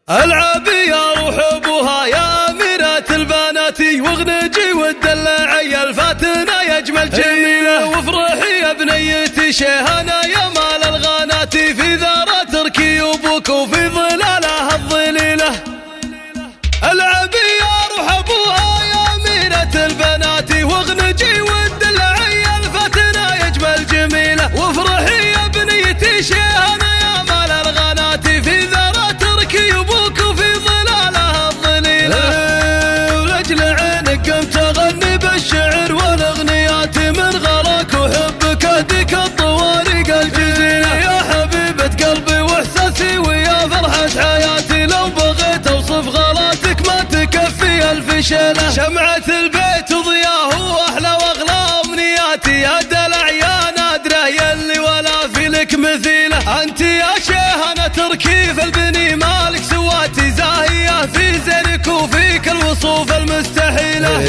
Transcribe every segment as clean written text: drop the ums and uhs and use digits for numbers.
العب يا روح ابوها يا أميرة البنات، واغنجي والدلع يا الفاتنة يا اجمل جميلة، وافرحي يا بنيتي شيهانة يا مال الغانات، في ذرة تركي ابوك وفي ظلالها الظليلة. العب يا روح ابوها يا أميرة البنات، واغنجي والدلع يا الفاتنة يا اجمل جميلة، وافرحي يا بنيتي شيهانة يا مال الغانات، في ذرة تركي ابوك وفي ظلالها الظليلة. ولأجل عينك قمت اغني بالشعر والاغنيات، من غرك وحبك اهديك الطوارق الجزيلة، يا حبيبة قلبي واحساسي ويا فرحة حياتي، لو بغيت اوصف غلاتك ما تكفي الف شيلة. شمعة البيت وضياه واحلى واغلى امنياتي، يا دلع يا نادرة يلي ولا في لك مثيلة، انت يا شيهانة تركيف البني مالك سواتي، زاهية في زينك وفيك الوصوف المستحيلة.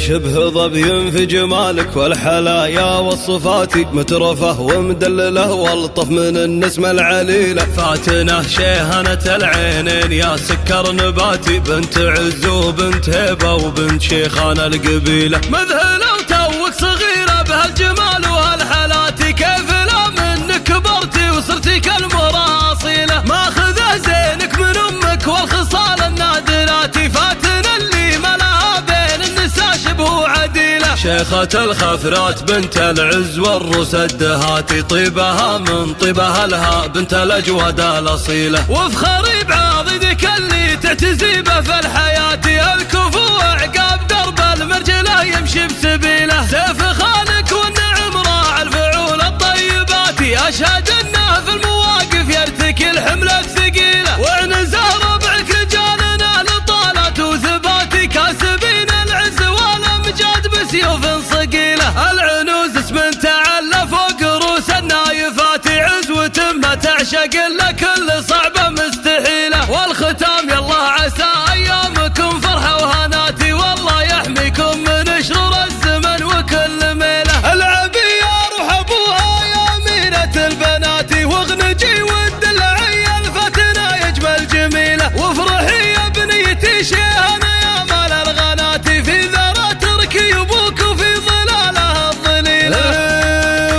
شبه ظبي في جمالك والحلايا والصفات، مترفه ومدلله والطف من النسمة العليلة، فاتنة شيهانة العينين يا سكر نباتي، بنت عز وبنت هيبة وبنت شيخان القبيلة، مذهلة وتوك صغيرة بهالجمال وهالحالات، كيف لا منك كبرتي وصرتي كالمرأة أصيلة، ماخذه زينك من أمك والخصال النادرات، فاتنة اللي ملاها بين النساء شبه عديلة، شيخة الخفرات بنت العز والروس الدهاتي، طيبها من طيبها لها بنت الأجود الأصيلة، وافخري بعضدك اللي تعتزي به في الحياة، الكفو عقاب درب المرجلة يمشي بسبيله، سيف خالك والنعم راعى الفعول الطيبات، أشهد انه في المواقف يرتكي الحملة الثقيلة، وعنزه ربعك رجالنا لطالات وثبات، كاسبين العز والامجاد بسيوف صقيلة، العنوز اسم تعلى فوق رؤوس النايفات، عزوة ما تعشق الا كل صعبة مستحيلة، والختام يالله عسى ايامكم فرحة وهناتي، والله يحميكم من شرور الزمن وكل ميلة. العب يا روح ابوها يا أميرة البنات، واغنجي والدلع يا الفتنة يا اجمل جميلة، وافرحي يا بنيتي شيهانة يا مال الغانات، في ذرة تركي ابوك وفي ظلالها الظليلة.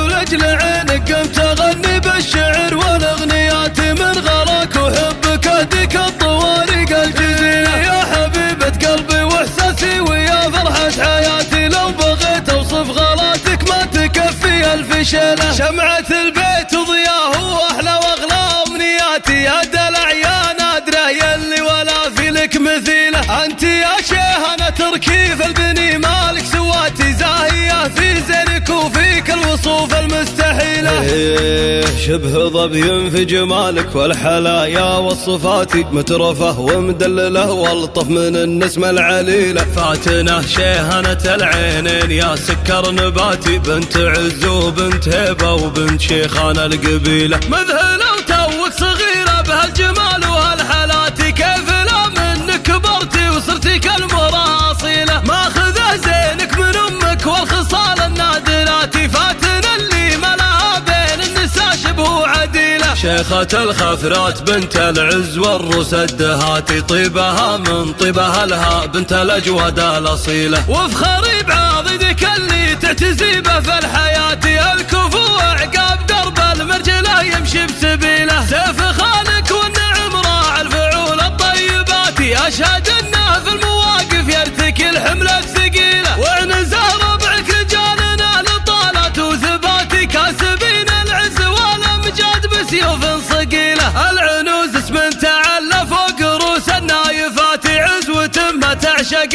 ولأجل عينك قمت اغني بالشعر والاغنيات، من غرك وحبك اهديك الطوارق الجزيلة، يا حبيبة قلبي واحساسي ويا فرحة حياتي، لو بغيت اوصف غلاتك ما تكفي الف شيلة. شمعة البيت وضياه واحلى واغلى امنياتي، يا دلع يا نادرة يلي ولا في لك مثيلة، انت يا شيهانة تركيف البني مالك سواتي، زاهية في زينك وفيك الوصوف المستحيلة. شبه ظبي في جمالك والحلايا والصفات، مترفه ومدلله والطف من النسمة العليلة، فاتنة شيهانة العينين يا سكر نباتي، بنت عز وبنت هيبة وبنت شيخان القبيلة، مذهلة وتوك صغيرة بهالجمال وهالحالات، كيف لا منك كبرتي وصرتي كالمرأة أصيلة، ماخذه زينك من أمك والخصال النادرات، فاتنة اللي ملاها بين النساء شبه عديلة، شيخة الخفرات بنت العز والروس الدهاتي، طيبها من طيبها لها بنت الأجود الأصيلة، وافخري بعضدك اللي تعتزي به في الحياة، الكفو عقاب درب المرجلة يمشي بسبيله، سيف خالك والنعم راعى الفعول الطيبات، أشهد انه في المواقف يرتكي الحملة الثقيلة، وعنزه ربعك رجالنا لطالات وثبات، كاسبين العز والامجاد بسيوف صقيلة، العنوز اسم تعلى فوق رؤوس النايفات، عزوة ما تعشق